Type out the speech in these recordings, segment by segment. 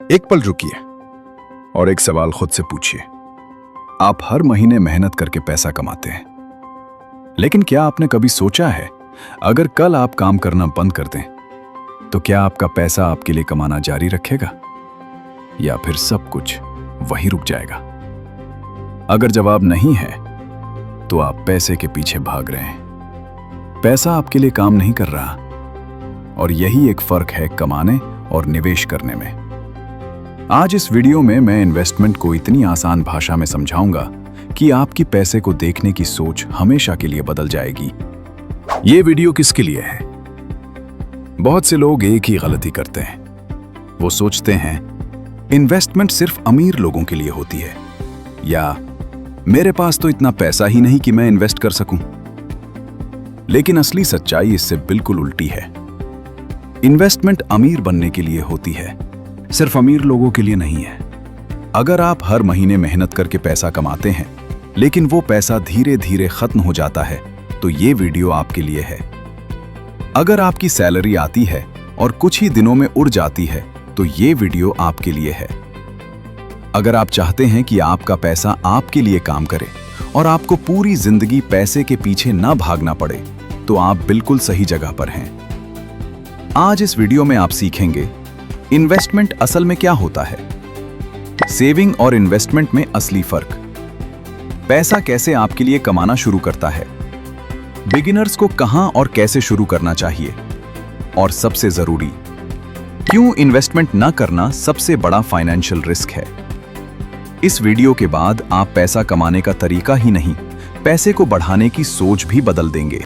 एक पल रुकिए और एक सवाल खुद से पूछिए। आप हर महीने मेहनत करके पैसा कमाते हैं, लेकिन क्या आपने कभी सोचा है अगर कल आप काम करना बंद कर दें तो क्या आपका पैसा आपके लिए कमाना जारी रखेगा या फिर सब कुछ वहीं रुक जाएगा? अगर जवाब नहीं है तो आप पैसे के पीछे भाग रहे हैं। पैसा आपके लिए काम नहीं कर रहा, और यही एक फर्क है कमाने और निवेश करने में। आज इस वीडियो में मैं इन्वेस्टमेंट को इतनी आसान भाषा में समझाऊंगा कि आपकी पैसे को देखने की सोच हमेशा के लिए बदल जाएगी। ये वीडियो किसके लिए है? बहुत से लोग एक ही गलती करते हैं। वो सोचते हैं इन्वेस्टमेंट सिर्फ अमीर लोगों के लिए होती है, या मेरे पास तो इतना पैसा ही नहीं कि मैं इन्वेस्ट कर सकूं। लेकिन असली सच्चाई इससे बिल्कुल उल्टी है। इन्वेस्टमेंट अमीर बनने के लिए होती है, सिर्फ अमीर लोगों के लिए नहीं है। अगर आप हर महीने मेहनत करके पैसा कमाते हैं लेकिन वो पैसा धीरे धीरे खत्म हो जाता है तो ये वीडियो आपके लिए है। अगर आपकी सैलरी आती है और कुछ ही दिनों में उड़ जाती है तो ये वीडियो आपके लिए है। अगर आप चाहते हैं कि आपका पैसा आपके लिए काम करे और आपको पूरी जिंदगी पैसे के पीछे ना भागना पड़े तो आप बिल्कुल सही जगह पर हैं। आज इस वीडियो में आप सीखेंगे इन्वेस्टमेंट असल में क्या होता है, सेविंग और इन्वेस्टमेंट में असली फर्क, पैसा कैसे आपके लिए कमाना शुरू करता है, बिगिनर्स को कहां और कैसे शुरू करना चाहिए, और सबसे जरूरी, क्यों इन्वेस्टमेंट ना करना सबसे बड़ा फाइनेंशियल रिस्क है। इस वीडियो के बाद आप पैसा कमाने का तरीका ही नहीं, पैसे को बढ़ाने की सोच भी बदल देंगे।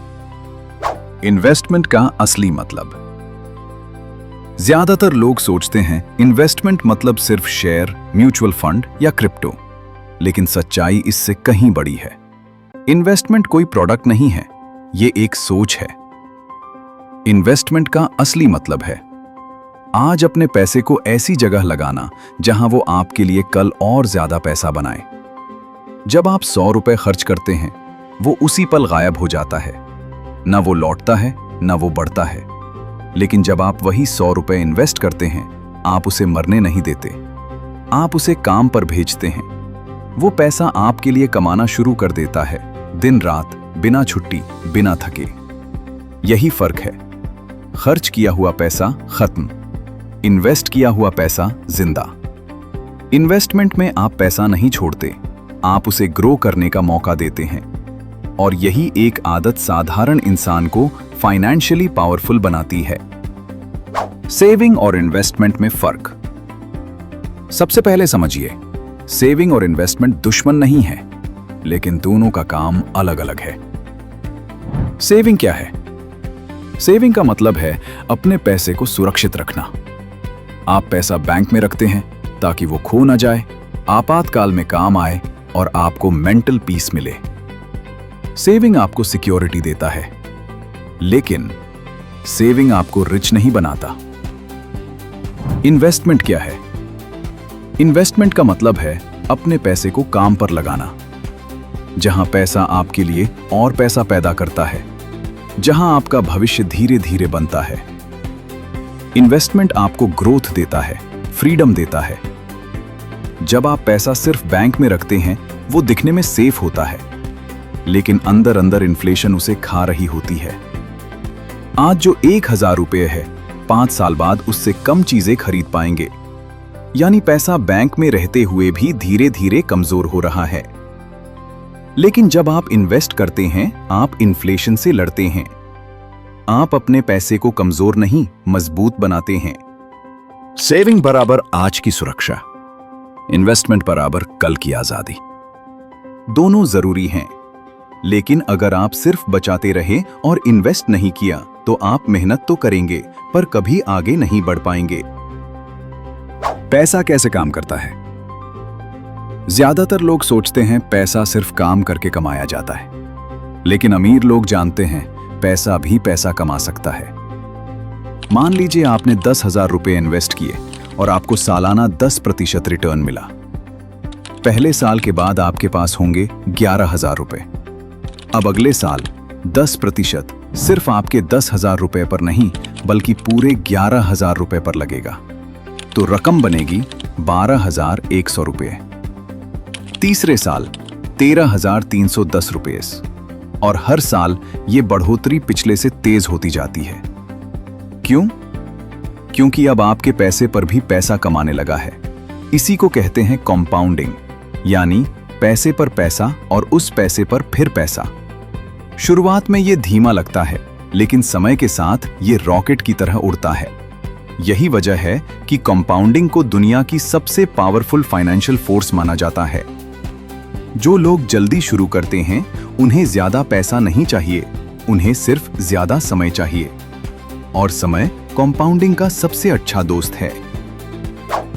इन्वेस्टमेंट का असली मतलब। ज्यादातर लोग सोचते हैं इन्वेस्टमेंट मतलब सिर्फ शेयर, म्यूचुअल फंड या क्रिप्टो, लेकिन सच्चाई इससे कहीं बड़ी है। इन्वेस्टमेंट कोई प्रोडक्ट नहीं है, ये एक सोच है। इन्वेस्टमेंट का असली मतलब है आज अपने पैसे को ऐसी जगह लगाना जहां वो आपके लिए कल और ज्यादा पैसा बनाए। जब आप 100 रुपए खर्च करते हैं वो उसी पल गायब हो जाता है, ना वो लौटता है ना वो बढ़ता है। लेकिन जब आप वही 100 रुपए इन्वेस्ट करते हैं, आप उसे मरने नहीं देते, आप उसे काम पर भेजते हैं। वो पैसा आपके लिए कमाना शुरू कर देता है, दिन रात, बिना छुट्टी, बिना थके। यही फर्क है, खर्च किया हुआ पैसा खत्म, इन्वेस्ट किया हुआ पैसा जिंदा। इन्वेस्टमेंट में आप पैसा नहीं छोड़ते, आप उसे ग्रो करने का मौका देते हैं, और यही एक आदत साधारण इंसान को फाइनेंशियली पावरफुल बनाती है। सेविंग और इन्वेस्टमेंट में फर्क। सबसे पहले समझिए, सेविंग और इन्वेस्टमेंट दुश्मन नहीं है, लेकिन दोनों का काम अलग अलग है। सेविंग क्या है? सेविंग का मतलब है अपने पैसे को सुरक्षित रखना। आप पैसा बैंक में रखते हैं ताकि वो खो ना जाए, आपातकाल में काम आए और आपको मेंटल पीस मिले। सेविंग आपको सिक्योरिटी देता है, लेकिन सेविंग आपको रिच नहीं बनाता। इन्वेस्टमेंट क्या है? इन्वेस्टमेंट का मतलब है अपने पैसे को काम पर लगाना, जहां पैसा आपके लिए और पैसा पैदा करता है, जहां आपका भविष्य धीरे धीरे बनता है। इन्वेस्टमेंट आपको ग्रोथ देता है, फ्रीडम देता है। जब आप पैसा सिर्फ बैंक में रखते हैं वो दिखने में सेफ होता है, लेकिन अंदर अंदर इन्फ्लेशन उसे खा रही होती है। आज जो 1000 रुपये है, 5 साल बाद उससे कम चीजें खरीद पाएंगे। यानी पैसा बैंक में रहते हुए भी धीरे धीरे कमजोर हो रहा है। लेकिन जब आप इन्वेस्ट करते हैं, आप इन्फ्लेशन से लड़ते हैं। आप अपने पैसे को कमजोर नहीं, मजबूत बनाते हैं। सेविंग बराबर आज की सुरक्षा, इन्वेस्टमेंट बराबर कल की आजादी। दोनों जरूरी हैं, लेकिन अगर आप सिर्फ बचाते रहे और इन्वेस्ट नहीं किया तो आप मेहनत तो करेंगे पर कभी आगे नहीं बढ़ पाएंगे। पैसा कैसे काम करता है? ज्यादातर लोग सोचते हैं पैसा सिर्फ काम करके कमाया जाता है, लेकिन अमीर लोग जानते हैं पैसा भी पैसा कमा सकता है। मान लीजिए आपने 10,000 रुपये इन्वेस्ट किए और आपको सालाना 10% रिटर्न मिला। पहले साल के बाद आपके पास होंगे 11,000 रुपये। अब अगले साल 10% सिर्फ आपके 10,000 रुपये पर नहीं बल्कि पूरे 11,000 रुपये पर लगेगा। तो रकम बनेगी 12,100 रुपये। तीसरे साल 13,310 रुपये और हर साल ये बढ़ोतरी पिछले से तेज होती जाती है। क्यों? क्योंकि अब आपके पैसे पर भी पैसा कमाने लगा है। इसी को कहते हैं कंपाउंडिंग, यानी पैसे पर पैसा और उस पैसे पर फिर पैसा। शुरुआत में ये धीमा लगता है, लेकिन समय के साथ ये रॉकेट की तरह उड़ता है। यही वजह है कि कंपाउंडिंग को दुनिया की सबसे पावरफुल फाइनेंशियल फोर्स माना जाता है। जो लोग जल्दी शुरू करते हैं उन्हें ज्यादा पैसा नहीं चाहिए, उन्हें सिर्फ ज्यादा समय चाहिए। और समय कंपाउंडिंग का सबसे अच्छा दोस्त है।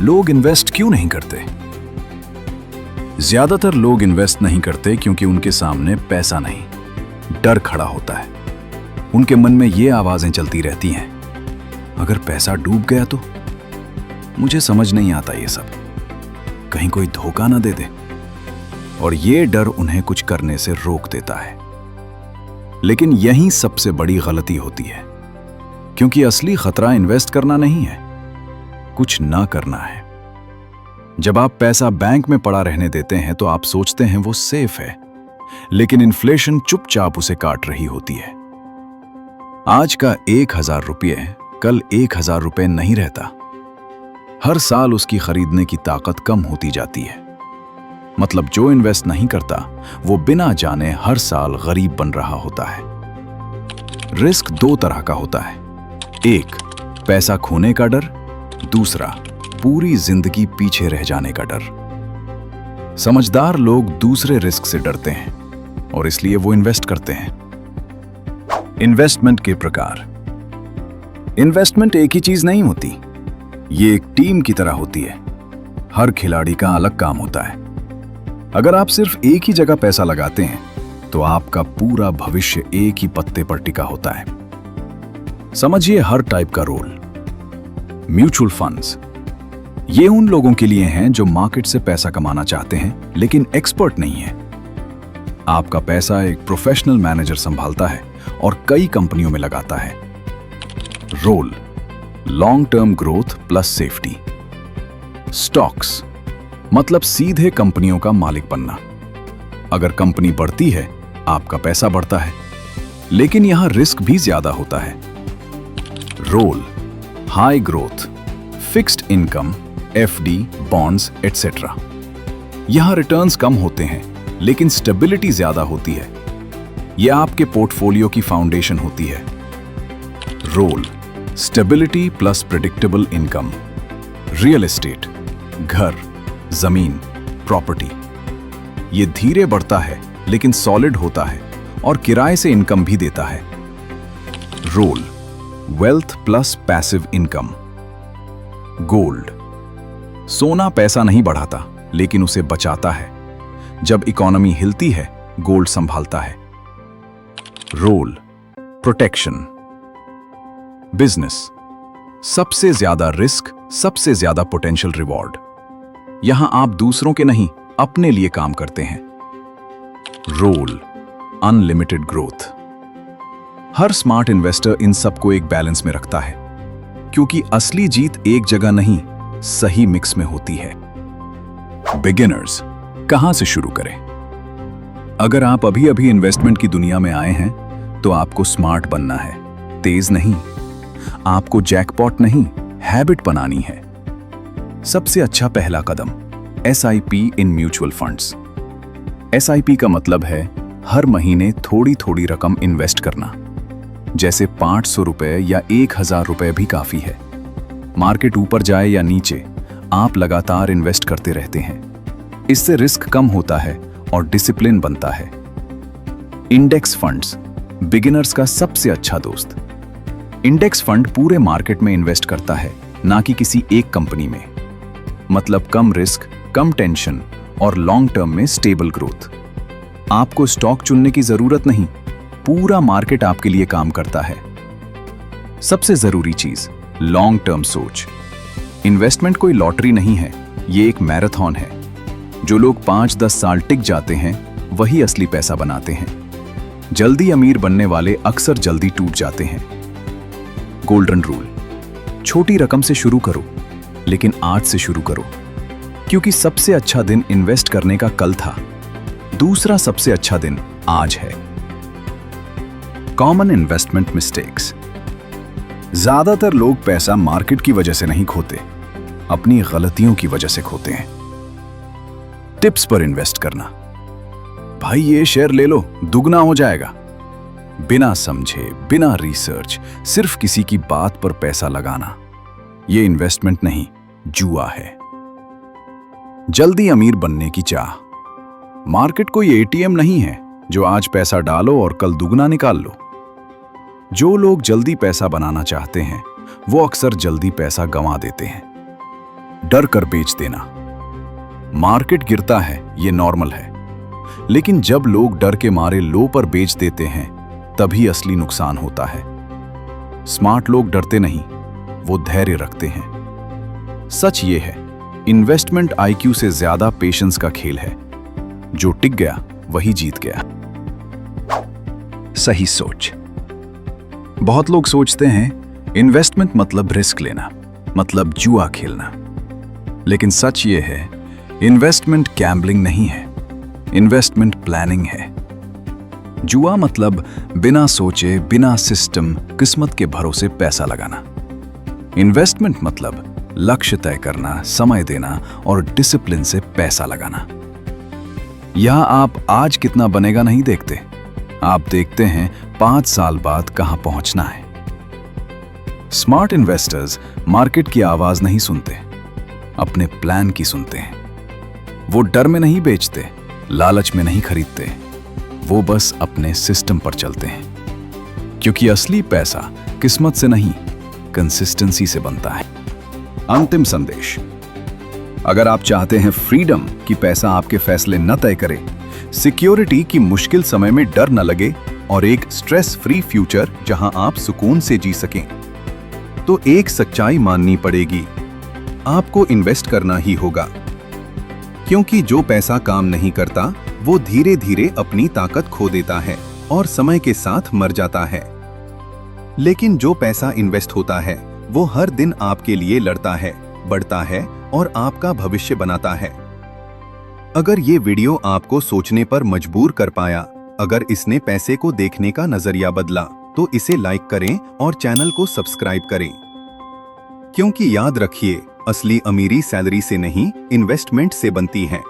लोग इन्वेस्ट क्यों नहीं करते? ज्यादातर लोग इन्वेस्ट नहीं करते क्योंकि उनके सामने पैसा नहीं, डर खड़ा होता है। उनके मन में ये आवाजें चलती रहती हैं, अगर पैसा डूब गया तो? मुझे समझ नहीं आता ये सब, कहीं कोई धोखा ना दे दे। और ये डर उन्हें कुछ करने से रोक देता है। लेकिन यही सबसे बड़ी गलती होती है, क्योंकि असली खतरा इन्वेस्ट करना नहीं है, कुछ ना करना है। जब आप पैसा बैंक में पड़ा रहने देते हैं तो आप सोचते हैं वो सेफ है, लेकिन इन्फ्लेशन चुपचाप उसे काट रही होती है। आज का 1,000 रुपये कल 1,000 रुपये नहीं रहता। हर साल उसकी खरीदने की ताकत कम होती जाती है। मतलब जो इन्वेस्ट नहीं करता वो बिना जाने हर साल गरीब बन रहा होता है। रिस्क दो तरह का होता है, एक पैसा खोने का डर, दूसरा पूरी जिंदगी पीछे रह जाने का डर। समझदार लोग दूसरे रिस्क से डरते हैं और इसलिए वो इन्वेस्ट करते हैं। इन्वेस्टमेंट के प्रकार। इन्वेस्टमेंट एक ही चीज नहीं होती, ये एक टीम की तरह होती है। हर खिलाड़ी का अलग काम होता है। अगर आप सिर्फ एक ही जगह पैसा लगाते हैं तो आपका पूरा भविष्य एक ही पत्ते पर टिका होता है। समझिए हर टाइप का रोल। म्यूचुअल फंड्स, ये उन लोगों के लिए हैं जो मार्केट से पैसा कमाना चाहते हैं लेकिन एक्सपर्ट नहीं है। आपका पैसा एक प्रोफेशनल मैनेजर संभालता है और कई कंपनियों में लगाता है। Role, long term growth plus safety. Stocks, मतलब सीधे कंपनियों का मालिक बनना। अगर कंपनी बढ़ती है आपका पैसा बढ़ता है, लेकिन यहां रिस्क भी ज्यादा होता है। Role, high growth, fixed income, FD, bonds etcetera. यहां रिटर्न्स कम होते हैं लेकिन स्टेबिलिटी ज्यादा होती है। यह आपके पोर्टफोलियो की फाउंडेशन होती है। Role, stability plus predictable income. Real estate, घर, जमीन, प्रॉपर्टी। ये धीरे बढ़ता है लेकिन सॉलिड होता है और किराए से इनकम भी देता है। Role, wealth plus passive income. Gold, सोना पैसा नहीं बढ़ाता लेकिन उसे बचाता है। जब इकोनॉमी हिलती है गोल्ड संभालता है। Role, protection. बिजनेस, सबसे ज्यादा रिस्क, सबसे ज्यादा पोटेंशियल रिवॉर्ड। यहां आप दूसरों के नहीं अपने लिए काम करते हैं। Role, unlimited growth. हर स्मार्ट इन्वेस्टर इन सबको एक बैलेंस में रखता है, क्योंकि असली जीत एक जगह नहीं सही मिक्स में होती है। बिगिनर्स, कहां से शुरू करें? अगर आप अभी अभी इन्वेस्टमेंट की दुनिया में आए हैं तो आपको स्मार्ट बनना है, तेज नहीं। आपको जैकपॉट नहीं, हैबिट बनानी है। सबसे अच्छा पहला कदम, SIP in mutual funds. SIP का मतलब है हर महीने थोड़ी थोड़ी रकम इन्वेस्ट करना। जैसे 500 रुपए या 1,000 रुपए भी काफी है। मार्केट ऊपर जाए या नीचे, आप लगातार इन्वेस्ट करते रहते हैं। इससे रिस्क कम होता है और डिसिप्लिन बनता है। इंडेक्स फंड्स, बिगिनर्स का सबसे अच्छा दोस्त। इंडेक्स फंड पूरे मार्केट में इन्वेस्ट करता है, ना कि किसी एक कंपनी में। मतलब कम रिस्क, कम टेंशन और लॉन्ग टर्म में स्टेबल ग्रोथ। आपको स्टॉक चुनने की जरूरत नहीं, पूरा मार्केट आपके लिए काम करता है। सबसे जरूरी चीज, लॉन्ग टर्म सोच। इन्वेस्टमेंट कोई लॉटरी नहीं है, ये एक मैराथन है। जो लोग 5-10 साल टिक जाते हैं वही असली पैसा बनाते हैं। जल्दी अमीर बनने वाले अक्सर जल्दी टूट जाते हैं। गोल्डन रूल, छोटी रकम से शुरू करो, लेकिन आज से शुरू करो, क्योंकि सबसे अच्छा दिन इन्वेस्ट करने का कल था, दूसरा सबसे अच्छा दिन आज है। Common investment mistakes. ज्यादातर लोग पैसा मार्केट की वजह से नहीं खोते, अपनी गलतियों की वजह से खोते हैं। टिप्स पर इन्वेस्ट करना। भाई ये शेयर ले लो, दुगना हो जाएगा। बिना समझे, बिना रिसर्च, सिर्फ किसी की बात पर पैसा लगाना, ये इन्वेस्टमेंट नहीं, जुआ है। जल्दी अमीर बनने की चाह। मार्केट कोई एटीएम नहीं है जो आज पैसा डालो और कल दुगना निकाल लो। जो लोग जल्दी पैसा बनाना चाहते हैं वो अक्सर जल्दी पैसा गंवा देते हैं। डर कर बेच देना। मार्केट गिरता है, ये नॉर्मल है, लेकिन जब लोग डर के मारे लो पर बेच देते हैं तभी असली नुकसान होता है। स्मार्ट लोग डरते नहीं, वो धैर्य रखते हैं। सच ये है, इन्वेस्टमेंट आईक्यू से ज्यादा पेशेंस का खेल है। जो टिक गया वही जीत गया। सही सोच। बहुत लोग सोचते हैं इन्वेस्टमेंट मतलब रिस्क लेना, मतलब जुआ खेलना, लेकिन सच ये है, इन्वेस्टमेंट गैम्बलिंग नहीं है, इन्वेस्टमेंट प्लानिंग है। जुआ मतलब बिना सोचे, बिना सिस्टम, किस्मत के भरोसे पैसा लगाना। इन्वेस्टमेंट मतलब लक्ष्य तय करना, समय देना और डिसिप्लिन से पैसा लगाना। यहां आप आज कितना बनेगा नहीं देखते, आप देखते हैं 5 साल बाद कहां पहुंचना है। स्मार्ट इन्वेस्टर्स मार्केट की आवाज नहीं सुनते, अपने प्लान की सुनते हैं। वो डर में नहीं बेचते, लालच में नहीं खरीदते, वो बस अपने सिस्टम पर चलते हैं। क्योंकि असली पैसा किस्मत से नहीं, कंसिस्टेंसी से बनता है। अंतिम संदेश। अगर आप चाहते हैं फ्रीडम कि पैसा आपके फैसले न तय करे, सिक्योरिटी की मुश्किल समय में डर न लगे और एक स्ट्रेस फ्री फ्यूचर जहां आप सुकून से जी सकें, तो एक सच्चाई माननी पड़ेगी, आपको इन्वेस्ट करना ही होगा। क्योंकि जो पैसा काम नहीं करता वो धीरे धीरे अपनी ताकत खो देता है और समय के साथ मर जाता है। लेकिन जो पैसा इन्वेस्ट होता है वो हर दिन आपके लिए लड़ता है, बढ़ता है और आपका भविष्य बनाता है। अगर ये वीडियो आपको सोचने पर मजबूर कर पाया, अगर इसने पैसे को देखने का नजरिया बदला, तो इसे लाइक करें और चैनल को सब्सक्राइब करें। क्योंकि याद रखिए, असली अमीरी सैलरी से नहीं, इन्वेस्टमेंट से बनती है।